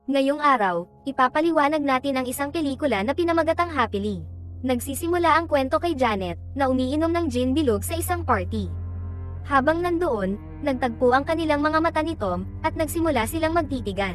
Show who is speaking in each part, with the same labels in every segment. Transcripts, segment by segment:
Speaker 1: Ngayong araw, ipapaliwanag natin ang isang pelikula na pinamagatang Happily. Nagsisimula ang kwento kay Janet, na umiinom ng gin bilog sa isang party. Habang nandoon, nagtagpo ang kanilang mga mata ni Tom, at nagsimula silang magtitigan.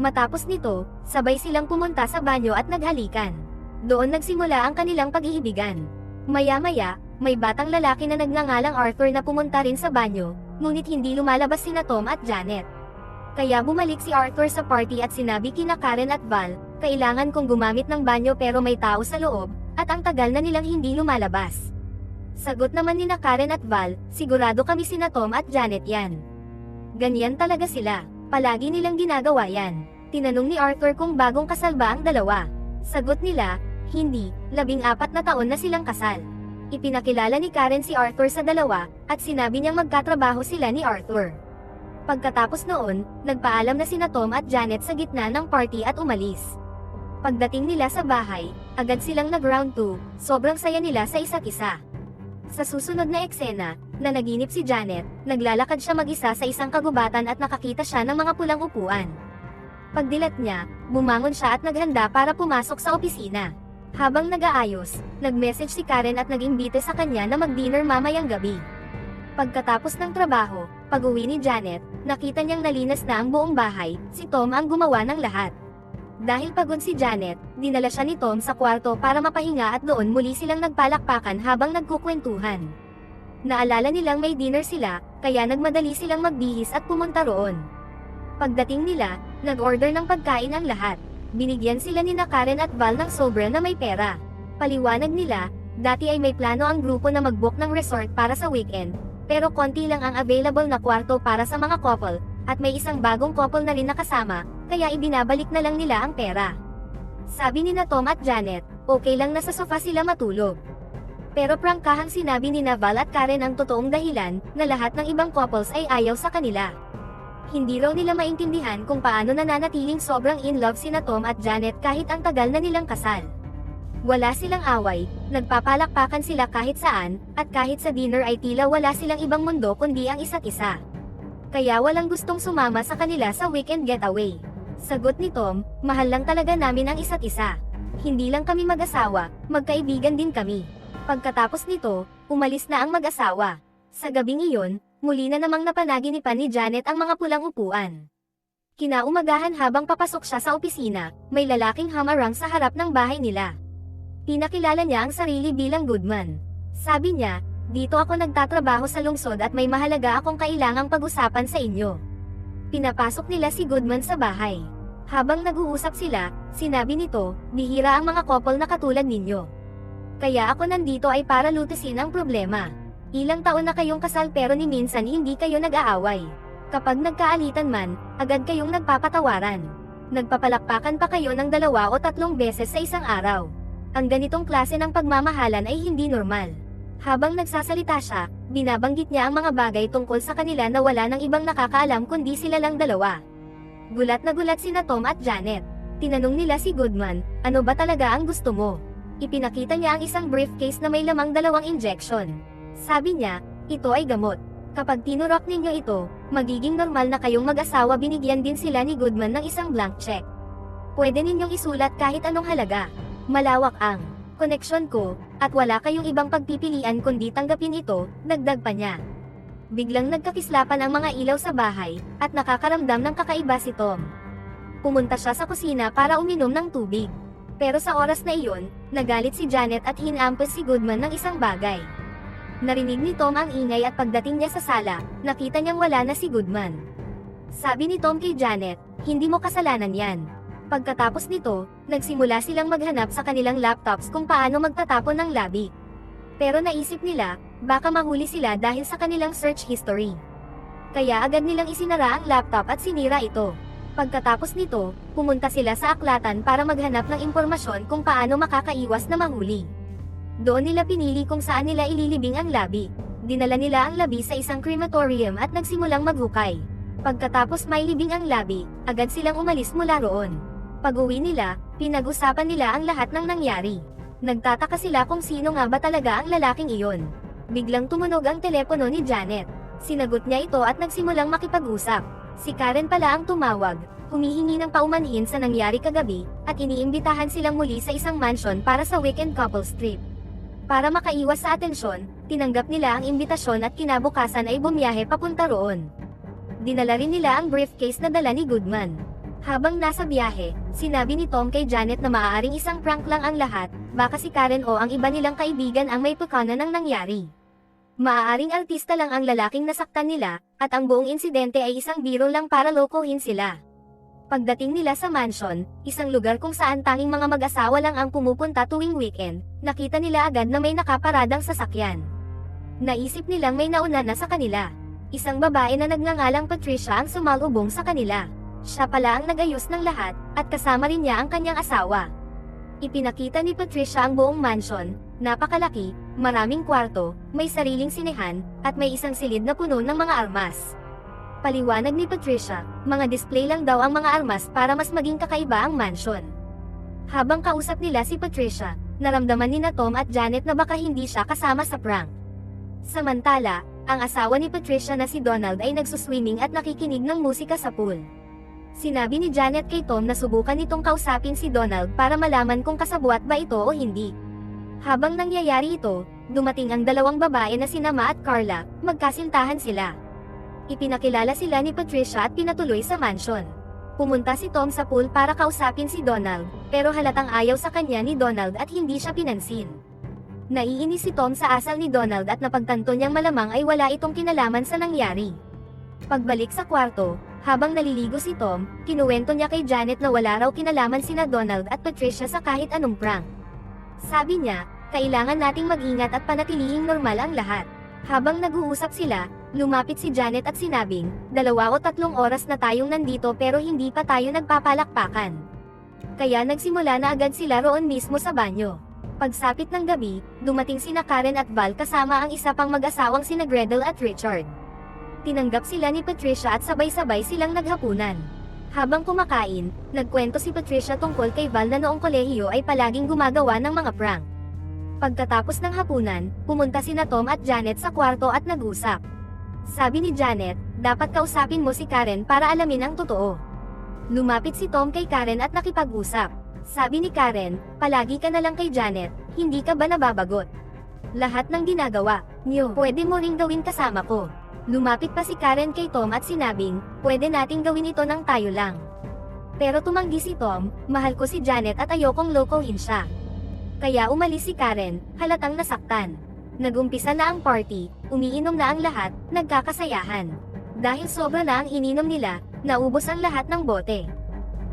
Speaker 1: Matapos nito, sabay silang pumunta sa banyo at naghalikan. Doon nagsimula ang kanilang pag-iibigan. Maya-maya, may batang lalaki na nagngangalang Arthur na pumunta rin sa banyo, ngunit hindi lumalabas sina Tom at Janet. Kaya bumalik si Arthur sa party at sinabi kina Karen at Val, kailangan kong gumamit ng banyo pero may tao sa loob, at ang tagal na nilang hindi lumalabas. Sagot naman nina Karen at Val, sigurado kami sina Tom at Janet yan. Ganyan talaga sila, palagi nilang ginagawa yan. Tinanong ni Arthur kung bagong kasal ba ang dalawa. Sagot nila, hindi, 14 na taon na silang kasal. Ipinakilala ni Karen si Arthur sa dalawa, at sinabi niyang magkatrabaho sila ni Arthur. Pagkatapos noon, nagpaalam na sina Tom at Janet sa gitna ng party at umalis. Pagdating nila sa bahay, agad silang nag-round 2, sobrang saya nila sa isa't isa. Sa susunod na eksena, nanaginip si Janet, naglalakad siya mag-isa sa isang kagubatan at nakakita siya ng mga pulang upuan. Pagdilat niya, bumangon siya at naghanda para pumasok sa opisina. Habang nag-aayos, nag-message si Karen at nag-imbite sa kanya na mag-dinner mamayang gabi. Pagkatapos ng trabaho, pag-uwi ni Janet, nakita niyang nalinas na ang buong bahay, si Tom ang gumawa ng lahat. Dahil pagod si Janet, dinala siya ni Tom sa kwarto para mapahinga at doon muli silang nagpalakpakan habang nagkukwentuhan. Naalala nilang may dinner sila, kaya nagmadali silang magbihis at pumunta roon. Pagdating nila, nag-order ng pagkain ang lahat. Binigyan sila ni Karen at Val ng sobra na may pera. Paliwanag nila, dati ay may plano ang grupo na mag-book ng resort para sa weekend, pero konti lang ang available na kwarto para sa mga couple, at may isang bagong couple na rin nakasama, kaya ibinabalik na lang nila ang pera. Sabi ni Tom at Janet, okay lang na sa sofa sila matulog. Pero prangkahang sinabi ni Val at Karen ang totoong dahilan, na lahat ng ibang couples ay ayaw sa kanila. Hindi raw nila maintindihan kung paano nananatiling sobrang in love sina Tom at Janet kahit ang tagal na nilang kasal. Wala silang away, nagpapalakpakan sila kahit saan, at kahit sa dinner ay tila wala silang ibang mundo kundi ang isa't isa. Kaya walang gustong sumama sa kanila sa weekend getaway. Sagot ni Tom, mahal lang talaga namin ang isa't isa. Hindi lang kami mag-asawa, magkaibigan din kami. Pagkatapos nito, umalis na ang mag-asawa. Sa gabing iyon, muli na namang napanaginipan ni Janet ang mga pulang upuan. Kinaumagahan habang papasok siya sa opisina, may lalaking hamarang sa harap ng bahay nila. Pinakilala niya ang sarili bilang Goodman. Sabi niya, dito ako nagtatrabaho sa lungsod at may mahalaga akong kailangang pag-usapan sa inyo. Pinapasok nila si Goodman sa bahay. Habang nag-uusap sila, sinabi nito, bihira ang mga couple na katulad ninyo. Kaya ako nandito ay para lutasin ang problema. Ilang taon na kayong kasal pero ni minsan hindi kayo nag-aaway. Kapag nagkaalitan man, agad kayong nagpapatawaran. Nagpapalakpakan pa kayo ng 2 o 3 beses sa isang araw. Ang ganitong klase ng pagmamahalan ay hindi normal. Habang nagsasalita siya, binabanggit niya ang mga bagay tungkol sa kanila na wala ng ibang nakakaalam kundi sila lang dalawa. Gulat na gulat sina Tom at Janet. Tinanong nila si Goodman, ano ba talaga ang gusto mo? Ipinakita niya ang isang briefcase na may lamang 2 injection. Sabi niya, ito ay gamot. Kapag tinurok ninyo ito, magiging normal na kayong mag-asawa. Binigyan din sila ni Goodman ng isang blank check. Pwede ninyong isulat kahit anong halaga. Malawak ang koneksyon ko, at wala kayong ibang pagpipilian kundi tanggapin ito, dagdag pa niya. Biglang nagkakislapan ang mga ilaw sa bahay, at nakakaramdam ng kakaiba si Tom. Pumunta siya sa kusina para uminom ng tubig. Pero sa oras na iyon, nagalit si Janet at hinampas si Goodman ng isang bagay. Narinig ni Tom ang ingay at pagdating niya sa sala, nakita niyang wala na si Goodman. Sabi ni Tom kay Janet, hindi mo kasalanan yan. Pagkatapos nito, nagsimula silang maghanap sa kanilang laptops kung paano magtatapon ng labi. Pero naisip nila, baka mahuli sila dahil sa kanilang search history. Kaya agad nilang isinara ang laptop at sinira ito. Pagkatapos nito, pumunta sila sa aklatan para maghanap ng impormasyon kung paano makakaiwas na mahuli. Doon nila pinili kung saan nila ililibing ang labi. Dinala nila ang labi sa isang crematorium at nagsimulang maghukay. Pagkatapos may libing ang labi, agad silang umalis mula roon. Pag-uwi nila, pinag-usapan nila ang lahat ng nangyari. Nagtataka sila kung sino nga ba talaga ang lalaking iyon. Biglang tumunog ang telepono ni Janet. Sinagot niya ito at nagsimulang makipag-usap. Si Karen pala ang tumawag. Humihingi ng paumanhin sa nangyari kagabi, at iniimbitahan silang muli sa isang mansion para sa weekend couple trip. Para makaiwas sa atensyon, tinanggap nila ang imbitasyon at kinabukasan ay bumiyahe papunta roon. Dinala rin nila ang briefcase na dala ni Goodman. Habang nasa biyahe, sinabi ni Tom kay Janet na maaaring isang prank lang ang lahat, baka si Karen o ang iba nilang kaibigan ang may pagkana ng nangyari. Maaaring artista lang ang lalaking nasaktan nila, at ang buong insidente ay isang biro lang para lokohin sila. Pagdating nila sa mansion, isang lugar kung saan tanging mga mag-asawa lang ang pumupunta tuwing weekend, nakita nila agad na may nakaparadang sasakyan. Naisip nilang may nauna na sa kanila. Isang babae na nagngangalang Patricia ang sumalubong sa kanila. Siya pala ang nagayos ng lahat, at kasama rin niya ang kanyang asawa. Ipinakita ni Patricia ang buong mansion, napakalaki, maraming kwarto, may sariling sinehan, at may isang silid na puno ng mga armas. Paliwanag ni Patricia, mga display lang daw ang mga armas para mas maging kakaiba ang mansion. Habang kausap nila si Patricia, naramdaman ni Tom at Janet na baka hindi siya kasama sa prank. Samantala, ang asawa ni Patricia na si Donald ay nagsuswimming at nakikinig ng musika sa pool. Sinabi ni Janet kay Tom na subukan nitong kausapin si Donald para malaman kung kasabwat ba ito o hindi. Habang nangyayari ito, dumating ang dalawang babae na sina Ma at Carla, magkasintahan sila. Ipinakilala sila ni Patricia at pinatuloy sa mansion. Pumunta si Tom sa pool para kausapin si Donald, pero halatang ayaw sa kanya ni Donald at hindi siya pinansin. Naiinis si Tom sa asal ni Donald at napagtanto niyang malamang ay wala itong kinalaman sa nangyari. Pagbalik sa kwarto, habang naliligo si Tom, kinuwento niya kay Janet na wala raw kinalaman sina Donald at Patricia sa kahit anong prank. Sabi niya, kailangan nating mag-ingat at panatilihing normal ang lahat. Habang nag-uusap sila, lumapit si Janet at sinabing, 2 o 3 oras na tayong nandito pero hindi pa tayo nagpapalakpakan. Kaya nagsimula na agad sila roon mismo sa banyo. Pagsapit ng gabi, dumating sina Karen at Val kasama ang isa pang mag-asawang sina Gretel at Richard. Tinanggap sila ni Patricia at sabay-sabay silang naghapunan. Habang kumakain, nagkwento si Patricia tungkol kay Val na noong kolehiyo ay palaging gumagawa ng mga prank. Pagkatapos ng hapunan, pumunta sina Tom at Janet sa kwarto at nag-usap. Sabi ni Janet, dapat kausapin mo si Karen para alamin ang totoo. Lumapit si Tom kay Karen at nakipag-usap. Sabi ni Karen, palagi ka na lang kay Janet, hindi ka ba nababagot? Lahat ng ginagawa niyo, pwede mo ring gawin kasama ko. Lumapit pa si Karen kay Tom at sinabing, pwede nating gawin ito ng tayo lang. Pero tumanggi si Tom, mahal ko si Janet at ayokong lokohin siya. Kaya umalis si Karen, halatang nasaktan. Nagumpisa na ang party, umiinom na ang lahat, nagkakasayahan. Dahil sobra na ang ininom nila, naubos ang lahat ng bote.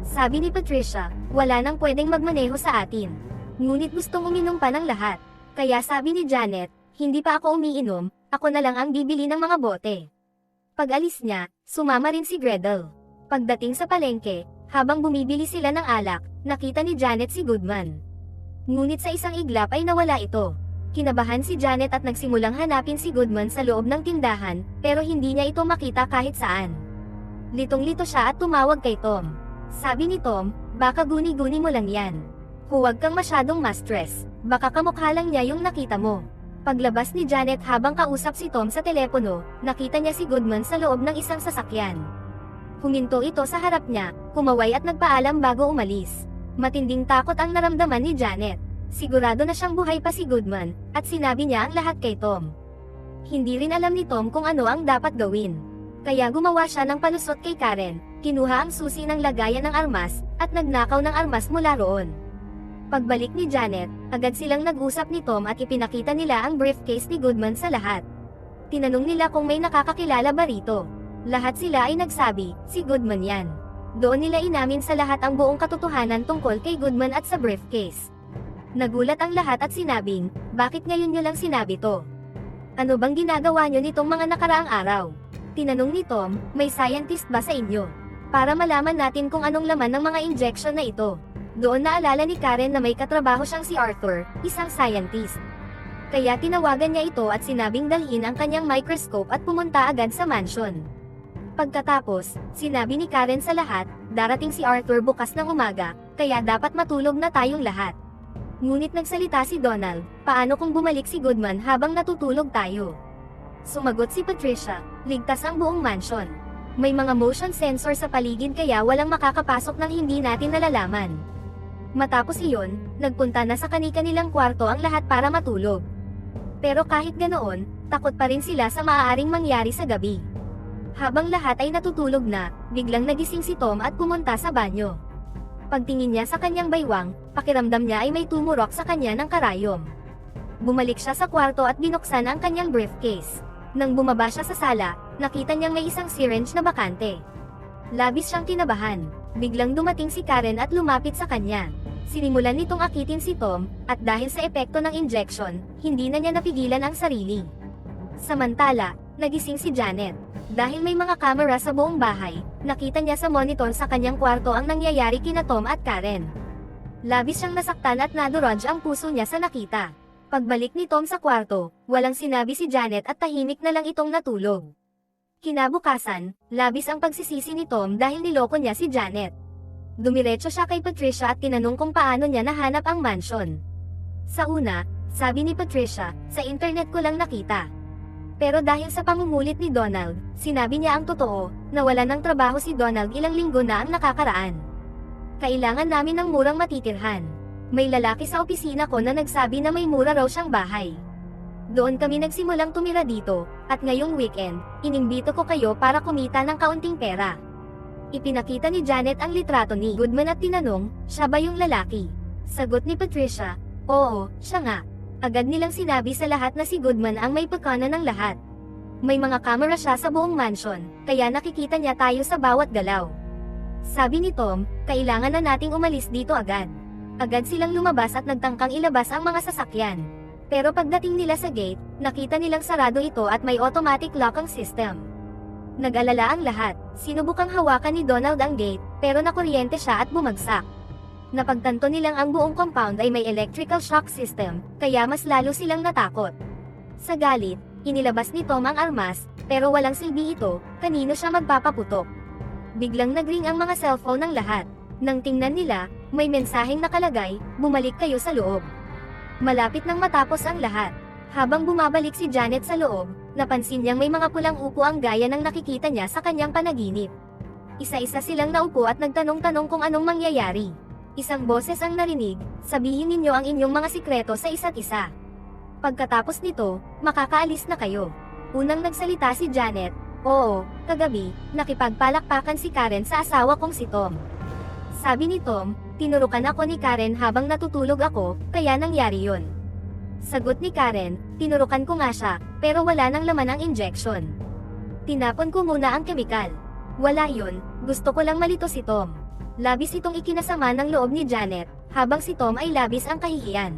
Speaker 1: Sabi ni Patricia, wala nang pwedeng magmaneho sa atin. Ngunit gustong uminom pa ng lahat. Kaya sabi ni Janet, hindi pa ako umiinom, ako na lang ang bibili ng mga bote. Pag-alis niya, sumama rin si Gretel. Pagdating sa palengke, habang bumibili sila ng alak, nakita ni Janet si Goodman. Ngunit sa isang iglap ay nawala ito. Kinabahan si Janet at nagsimulang hanapin si Goodman sa loob ng tindahan, pero hindi niya ito makita kahit saan. Litong-lito siya at tumawag kay Tom. Sabi ni Tom, baka guni-guni mo lang yan. Huwag kang masyadong ma-stress, baka kamukha lang niya yung nakita mo. Paglabas ni Janet habang kausap si Tom sa telepono, nakita niya si Goodman sa loob ng isang sasakyan. Huminto ito sa harap niya, kumaway at nagpaalam bago umalis. Matinding takot ang naramdaman ni Janet. Sigurado na siyang buhay pa si Goodman, at sinabi niya ang lahat kay Tom. Hindi rin alam ni Tom kung ano ang dapat gawin. Kaya gumawa siya ng palusot kay Karen, kinuha ang susi ng lagayan ng armas, at nagnakaw ng armas mula roon. Pagbalik ni Janet, agad silang nag-usap ni Tom at ipinakita nila ang briefcase ni Goodman sa lahat. Tinanong nila kung may nakakakilala ba rito. Lahat sila ay nagsabi, si Goodman yan. Doon nila inamin sa lahat ang buong katotohanan tungkol kay Goodman at sa briefcase. Nagulat ang lahat at sinabing, bakit ngayon nyo lang sinabi to? Ano bang ginagawa nyo nitong mga nakaraang araw? Tinanong ni Tom, may scientist ba sa inyo? Para malaman natin kung anong laman ng mga injection na ito. Doon naalala ni Karen na may katrabaho siyang si Arthur, isang scientist. Kaya tinawagan niya ito at sinabing dalhin ang kanyang microscope at pumunta agad sa mansion. Pagkatapos, sinabi ni Karen sa lahat, darating si Arthur bukas ng umaga, kaya dapat matulog na tayong lahat. Ngunit nagsalita si Donald, paano kung bumalik si Goodman habang natutulog tayo? Sumagot si Patricia, ligtas ang buong mansion. May mga motion sensor sa paligid kaya walang makakapasok ng hindi natin nalalaman. Matapos iyon, nagpunta na sa kani-kanilang kwarto ang lahat para matulog. Pero kahit ganoon, takot pa rin sila sa maaaring mangyari sa gabi. Habang lahat ay natutulog na, biglang nagising si Tom at pumunta sa banyo. Pagtingin niya sa kanyang baywang, pakiramdam niya ay may tumurok sa kanya ng karayom. Bumalik siya sa kwarto at binuksan ang kanyang briefcase. Nang bumaba siya sa sala, nakita niyang may isang syringe na bakante. Labis siyang kinabahan. Biglang dumating si Karen at lumapit sa kanya. Sinimulan nitong akitin si Tom, at dahil sa epekto ng injection, hindi na niya napigilan ang sarili. Samantala, nagising si Janet. Dahil may mga kamera sa buong bahay, nakita niya sa monitor sa kanyang kwarto ang nangyayari kina Tom at Karen. Labis siyang nasaktan at nadurog ang puso niya sa nakita. Pagbalik ni Tom sa kwarto, walang sinabi si Janet at tahimik na lang itong natulog. Kinabukasan, labis ang pagsisisi ni Tom dahil niloko niya si Janet. Dumiretso siya kay Patricia at tinanong kung paano niya nahanap ang mansion. Sa una, sabi ni Patricia, sa internet ko lang nakita. Pero dahil sa pangungulit ni Donald, sinabi niya ang totoo, na wala ng trabaho si Donald ilang linggo na ang nakakaraan. Kailangan namin ng murang matitirhan. May lalaki sa opisina ko na nagsabi na may mura raw siyang bahay. Doon kami nagsimulang tumira dito, at ngayong weekend, inimbito ko kayo para kumita ng kaunting pera. Ipinakita ni Janet ang litrato ni Goodman at tinanong, siya ba yung lalaki? Sagot ni Patricia, oo, siya nga. Agad nilang sinabi sa lahat na si Goodman ang may pakana ng lahat. May mga kamera siya sa buong mansion, kaya nakikita niya tayo sa bawat galaw. Sabi ni Tom, kailangan na nating umalis dito agad. Agad silang lumabas at nagtangkang ilabas ang mga sasakyan. Pero pagdating nila sa gate, nakita nilang sarado ito at may automatic locking system. Nag-alala ang lahat, sinubukang hawakan ni Donald ang gate, pero nakuryente siya at bumagsak. Napagtanto nilang ang buong compound ay may electrical shock system, kaya mas lalo silang natakot. Sa galit, inilabas ni Tom ang armas, pero walang silbi ito, kanino siya magpapaputok. Biglang nagring ang mga cellphone ng lahat. Nang tingnan nila, may mensaheng nakalagay, bumalik kayo sa loob. Malapit nang matapos ang lahat. Habang bumabalik si Janet sa loob, napansin niyang may mga pulang upo ang gaya ng nakikita niya sa kanyang panaginip. Isa-isa silang naupo at nagtanong-tanong kung anong mangyayari. Isang boses ang narinig, sabihin ninyo ang inyong mga sikreto sa isa't isa. Pagkatapos nito, makakaalis na kayo. Unang nagsalita si Janet, oo, kagabi, nakipagpalakpakan si Karen sa asawa kong si Tom. Sabi ni Tom, tinurukan ako ni Karen habang natutulog ako, kaya nangyari yun. Sagot ni Karen, tinurukan ko nga siya, pero wala nang laman ang injection. Tinapon ko muna ang kemikal. Wala yun, gusto ko lang malito si Tom. Labis itong ikinasama ng loob ni Janet, habang si Tom ay labis ang kahihiyan.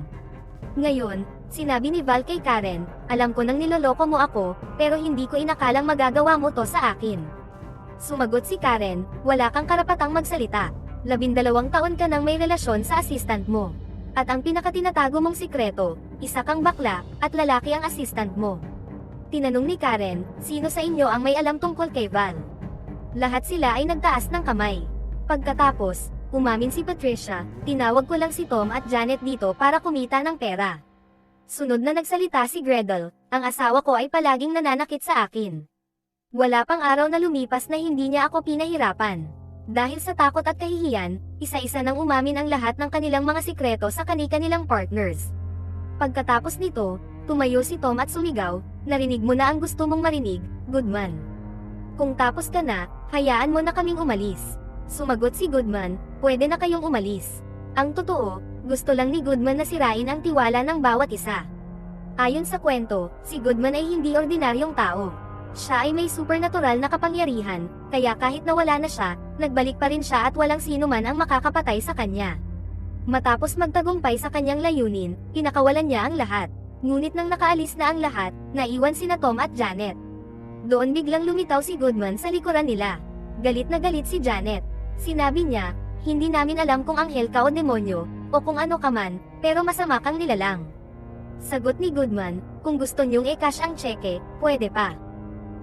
Speaker 1: Ngayon, sinabi ni Val kay Karen, alam ko nang niloloko mo ako, pero hindi ko inakalang magagawa mo to sa akin. Sumagot si Karen, wala kang karapatang magsalita. 12 taon ka nang may relasyon sa assistant mo. At ang pinakatinatago mong sikreto, isa kang bakla, at lalaki ang assistant mo. Tinanong ni Karen, sino sa inyo ang may alam tungkol kay Val? Lahat sila ay nagtaas ng kamay. Pagkatapos, umamin si Patricia, tinawag ko lang si Tom at Janet dito para kumita ng pera. Sunod na nagsalita si Gretel, ang asawa ko ay palaging nananakit sa akin. Wala pang araw na lumipas na hindi niya ako pinahirapan. Dahil sa takot at kahihiyan, isa-isa nang umamin ang lahat ng kanilang mga sikreto sa kani-kanilang partners. Pagkatapos nito, tumayo si Tom at sumigaw, narinig mo na ang gusto mong marinig, Goodman. Kung tapos ka na, hayaan mo na kaming umalis. Sumagot si Goodman, pwede na kayong umalis. Ang totoo, gusto lang ni Goodman na sirain ang tiwala ng bawat isa. Ayon sa kwento, si Goodman ay hindi ordinaryong tao. Siya ay may supernatural na kapangyarihan, kaya kahit nawala na siya, nagbalik pa rin siya at walang sino man ang makakapatay sa kanya. Matapos magtagumpay sa kanyang layunin, pinakawalan niya ang lahat. Ngunit nang nakaalis na ang lahat, naiwan sina Tom at Janet. Doon biglang lumitaw si Goodman sa likuran nila. Galit na galit si Janet. Sinabi niya, hindi namin alam kung anghel ka o demonyo, o kung ano ka man, pero masama kang nilalang. Sagot ni Goodman, kung gusto niyong i-cash ang tseke, pwede pa.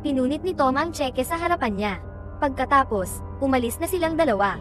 Speaker 1: Pinunit ni Tom ang tseke sa harapan niya. Pagkatapos, umalis na silang dalawa.